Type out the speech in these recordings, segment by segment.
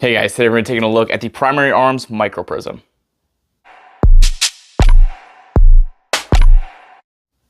Hey guys, today we're going to be taking a look at the Primary Arms Micro Prism.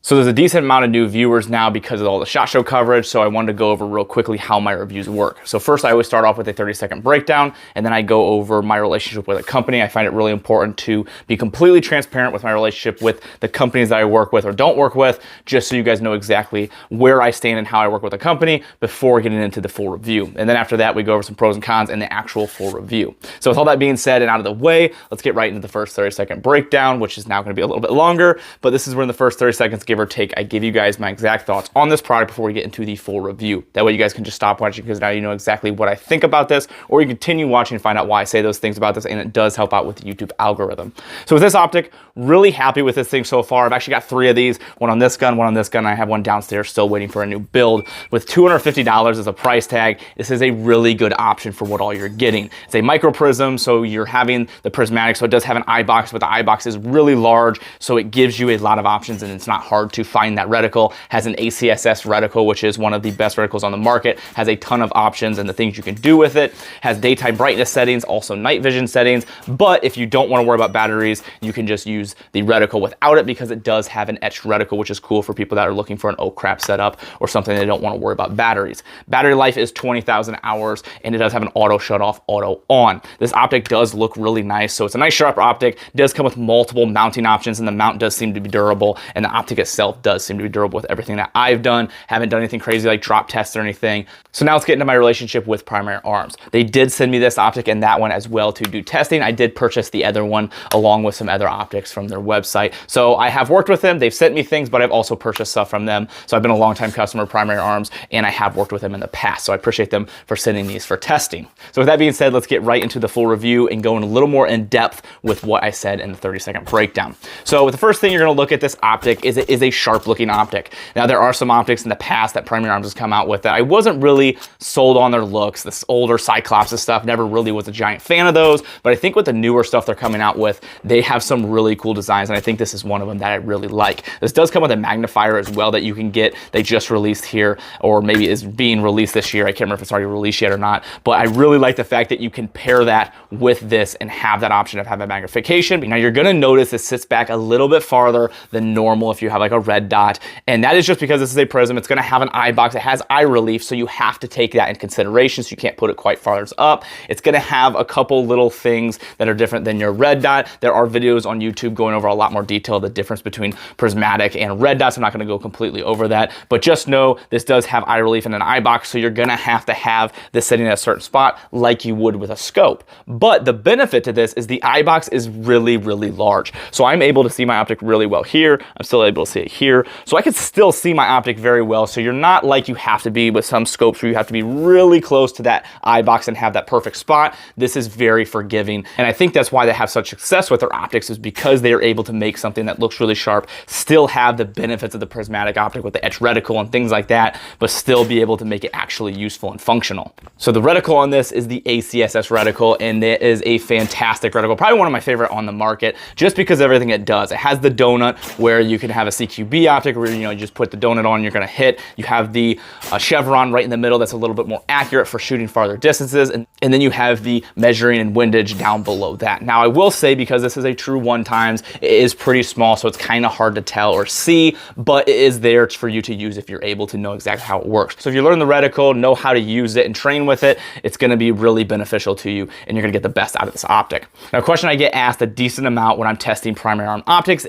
So there's a decent amount of new viewers now because of all the SHOT Show coverage, so I wanted to go over real quickly how my reviews work. So first, I always start off with a 30-second breakdown, and then I go over my relationship with a company. I find it really important to be completely transparent with my relationship with the companies that I work with or don't work with, just so you guys know exactly where I stand and how I work with a company before getting into the full review. And then after that, we go over some pros and cons and the actual full review. So with all that being said and out of the way, let's get right into the first 30-second breakdown, which is now going to be a little bit longer, but this is where in the first 30 seconds, give or take, I give you guys my exact thoughts on this product before we get into the full review. That way you guys can just stop watching because now you know exactly what I think about this, or you continue watching and find out why I say those things about this, and it does help out with the YouTube algorithm. So with this optic, really happy with this thing so far. I've actually got 3 of these, one on this gun, one on this gun. I have one downstairs still waiting for a new build. With $250 as a price tag, this is a really good option for what all you're getting. It's a micro prism, so you're having the prismatic, so it does have an eye box, but the eye box is really large, so it gives you a lot of options and it's not hard to find that reticle. Has an ACSS reticle, which is one of the best reticles on the market, has a ton of options and the things you can do with it. Has daytime brightness settings, also night vision settings, but if you don't want to worry about batteries, you can just use the reticle without it because it does have an etched reticle, which is cool for people that are looking for an oh crap setup or something they don't want to worry about batteries. Battery life is 20,000 hours and it does have an auto shut off, auto on. This optic does look really nice, so it's a nice sharp optic. It does come with multiple mounting options and the mount does seem to be durable, and the optic itself does seem to be durable with everything that I've done. Haven't done anything crazy like drop tests or anything. So now let's get into my relationship with Primary Arms. They did send me this optic and that one as well to do testing. I did purchase the other one along with some other optics from their website. So I have worked with them. They've sent me things, but I've also purchased stuff from them. So I've been a longtime customer of Primary Arms and I have worked with them in the past. So I appreciate them for sending these for testing. So with that being said, let's get right into the full review and go in a little more in depth with what I said in the 30-second breakdown. So the first thing you're going to look at this optic is it is a sharp looking optic. Now there are some optics in the past that Primary Arms has come out with that I wasn't really sold on their looks. This older Cyclops stuff, never really was a giant fan of those, but I think with the newer stuff they're coming out with, they have some really cool designs, and I think this is one of them that I really like. This does come with a magnifier as well that you can get. They just released here, or maybe is being released this year. I can't remember if it's already released yet or not, but I really like the fact that you can pair that with this and have that option of having magnification. Now you're gonna notice it sits back a little bit farther than normal if you have like a red dot, and that is just because this is a prism. It's gonna have an eye box. It has eye relief, so you have to take that in consideration, so you can't put it quite farther up. It's gonna have a couple little things that are different than your red dot. There are videos on YouTube going over a lot more detail, the difference between prismatic and red dots. I'm not gonna go completely over that, but just know this does have eye relief and an eye box, so you're gonna have to have this sitting at a certain spot like you would with a scope. But the benefit to this is the eye box is really, really large. So I'm able to see my optic really well here. I'm still able to see it here. So I can still see my optic very well. So you're not like you have to be with some scopes where you have to be really close to that eye box and have that perfect spot. This is very forgiving. And I think that's why they have such success with their optics, is because they are able to make something that looks really sharp, still have the benefits of the prismatic optic with the etched reticle and things like that, but still be able to make it actually useful and functional. So the reticle on this is the ACSS reticle, and it is a fantastic reticle. Probably one of my favorite on the market, just because of everything it does. It has the donut where you can have a CQB optic where you just put the donut on, you're gonna hit. You have the chevron right in the middle that's a little bit more accurate for shooting farther distances, and then you have the measuring and windage down below that. Now I will say, because this is a true 1x, it is pretty small, so it's kind of hard to tell or see, but it is there for you to use if you're able to know exactly how it works. So if you learn the reticle, know how to use it and train with it, it's gonna be really beneficial to you and you're gonna get the best out of this optic. Now a question I get asked a decent amount when I'm testing Primary Arm optics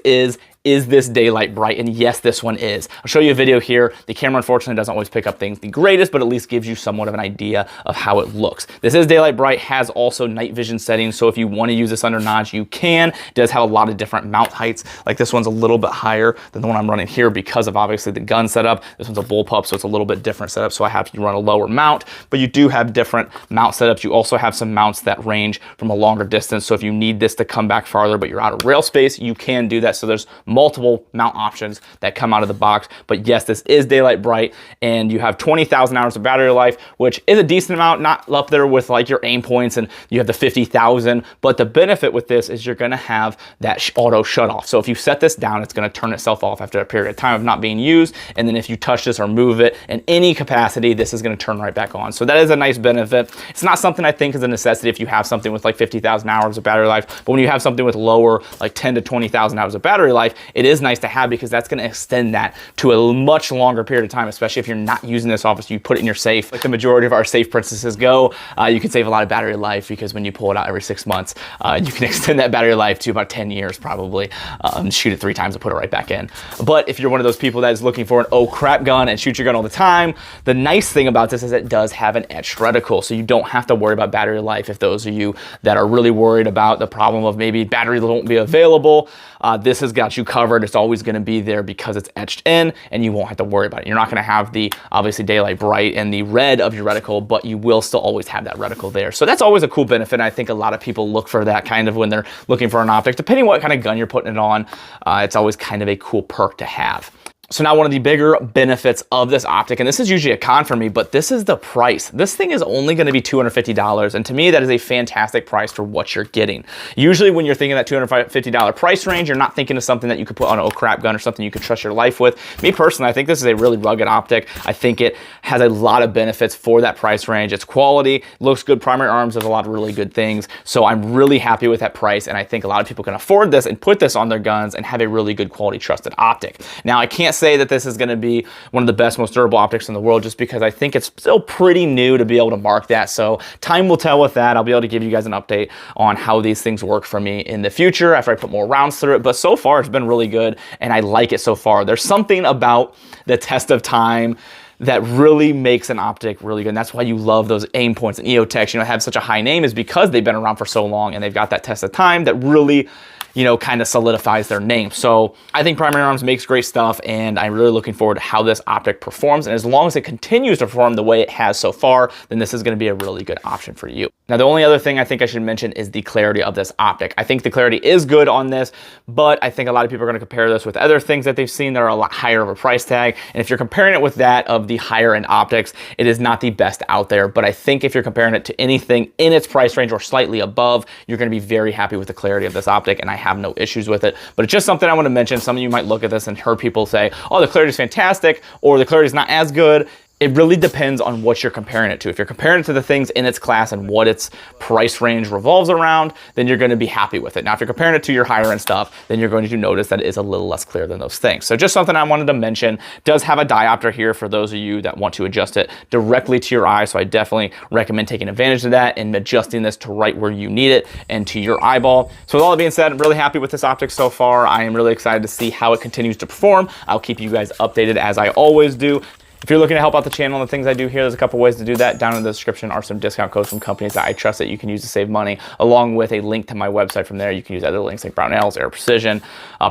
is this daylight bright? And yes, this one is. I'll show you a video here. The camera unfortunately doesn't always pick up things the greatest, but at least gives you somewhat of an idea of how it looks. This is daylight bright, has also night vision settings, so if you want to use this under notch, you can. It does have a lot of different mount heights. Like this one's a little bit higher than the one I'm running here because of obviously the gun setup. This one's a bullpup, so it's a little bit different setup, so I have to run a lower mount, but you do have different mount setups. You also have some mounts that range from a longer distance, so if you need this to come back farther, but you're out of rail space, you can do that. So there's multiple mount options that come out of the box. But yes, this is daylight bright, and you have 20,000 hours of battery life, which is a decent amount, not up there with like your aim points and you have the 50,000. But the benefit with this is you're gonna have that auto shut off. So if you set this down, it's gonna turn itself off after a period of time of not being used. And then if you touch this or move it in any capacity, this is gonna turn right back on. So that is a nice benefit. It's not something I think is a necessity if you have something with like 50,000 hours of battery life, but when you have something with lower, like 10 to 20,000 hours of battery life, it is nice to have because that's gonna extend that to a much longer period of time, especially if you're not using this office, you put it in your safe. Like the majority of our safe princesses go, you can save a lot of battery life because when you pull it out every 6 months, you can extend that battery life to about 10 years probably, shoot it 3 times and put it right back in. But if you're one of those people that is looking for an oh crap gun and shoot your gun all the time, the nice thing about this is it does have an etched reticle, so you don't have to worry about battery life. If those of you that are really worried about the problem of maybe batteries won't be available, this has got you covered. It's always gonna be there because it's etched in and you won't have to worry about it. You're not gonna have the obviously daylight bright and the red of your reticle, but you will still always have that reticle there. So that's always a cool benefit. And I think a lot of people look for that kind of when they're looking for an optic, depending what kind of gun you're putting it on. It's always kind of a cool perk to have. So now one of the bigger benefits of this optic, and this is usually a con for me, but this is the price. This thing is only gonna be $250, and to me, that is a fantastic price for what you're getting. Usually when you're thinking that $250 price range, you're not thinking of something that you could put on an oh crap gun or something you could trust your life with. Me personally, I think this is a really rugged optic. I think it has a lot of benefits for that price range. It's quality, looks good, primary arms, does a lot of really good things. So I'm really happy with that price, and I think a lot of people can afford this and put this on their guns and have a really good quality, trusted optic. Now, I can't say that this is going to be one of the best, most durable optics in the world just because I think it's still pretty new to be able to mark that. So time will tell with that. I'll be able to give you guys an update on how these things work for me in the future after I put more rounds through it. But so far, it's been really good, and I like it so far. There's something about the test of time that really makes an optic really good. And that's why you love those aim points and EOTechs, have such a high name, is because they've been around for so long and they've got that test of time that really kind of solidifies their name. So I think Primary Arms makes great stuff, and I'm really looking forward to how this optic performs. And as long as it continues to perform the way it has so far, then this is gonna be a really good option for you. Now, the only other thing I think I should mention is the clarity of this optic. I think the clarity is good on this, but I think a lot of people are gonna compare this with other things that they've seen that are a lot higher of a price tag. And if you're comparing it with that of the higher end optics, it is not the best out there. But I think if you're comparing it to anything in its price range or slightly above, you're gonna be very happy with the clarity of this optic, and I have no issues with it. But it's just something I want to mention. Some of you might look at this and heard people say, oh, the clarity is fantastic, or the clarity is not as good. It really depends on what you're comparing it to. If you're comparing it to the things in its class and what its price range revolves around, then you're going to be happy with it. Now, if you're comparing it to your higher end stuff, then you're going to notice that it is a little less clear than those things. So just something I wanted to mention. It does have a diopter here for those of you that want to adjust it directly to your eye. So I definitely recommend taking advantage of that and adjusting this to right where you need it and to your eyeball. So with all that being said, I'm really happy with this optic so far. I am really excited to see how it continues to perform. I'll keep you guys updated as I always do. If you're looking to help out the channel and the things I do here, there's a couple ways to do that. Down in the description are some discount codes from companies that I trust that you can use to save money, along with a link to my website. From there, you can use other links like Brownells, Air Precision,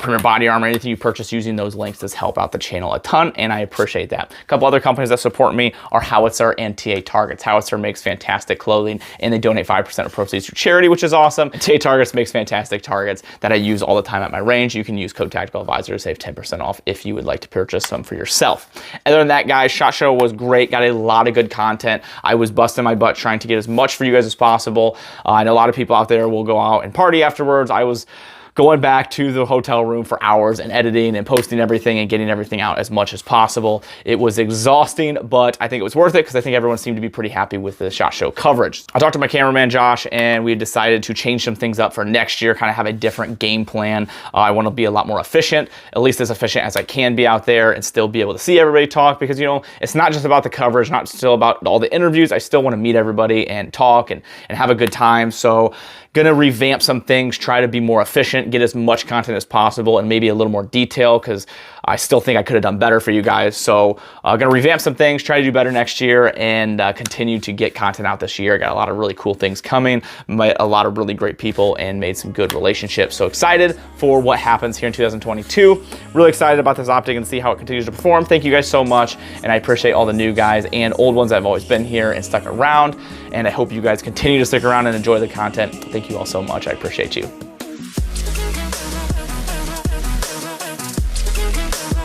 Premier Body Armor. Anything you purchase using those links does help out the channel a ton, and I appreciate that. A couple other companies that support me are Howitzer and TA Targets. Howitzer makes fantastic clothing, and they donate 5% of proceeds to charity, which is awesome. And TA Targets makes fantastic targets that I use all the time at my range. You can use code Tactical Advisor to save 10% off if you would like to purchase some for yourself. Other than that, guys, SHOT Show was great. Got a lot of good content. I was busting my butt trying to get as much for you guys as possible. I know a lot of people out there will go out and party afterwards. I was going back to the hotel room for hours and editing and posting everything and getting everything out as much as possible. It was exhausting, but I think it was worth it because I think everyone seemed to be pretty happy with the SHOT Show coverage. I talked to my cameraman, Josh, and we decided to change some things up for next year, kind of have a different game plan. I want to be a lot more efficient, at least as efficient as I can be out there, and still be able to see everybody talk, because, it's not just about the coverage, not still about all the interviews. I still want to meet everybody and talk and have a good time. So gonna revamp some things, try to be more efficient, get as much content as possible, and maybe a little more detail, because I still think I could have done better for you guys. So gonna revamp some things, try to do better next year, and continue to get content out this year. Got a lot of really cool things coming, met a lot of really great people, and made some good relationships. So excited for what happens here in 2022. Really excited about this optic and see how it continues to perform. Thank you guys so much, and I appreciate all the new guys and old ones that have always been here and stuck around, and I hope you guys continue to stick around and enjoy the content. Thank you all so much. I appreciate you.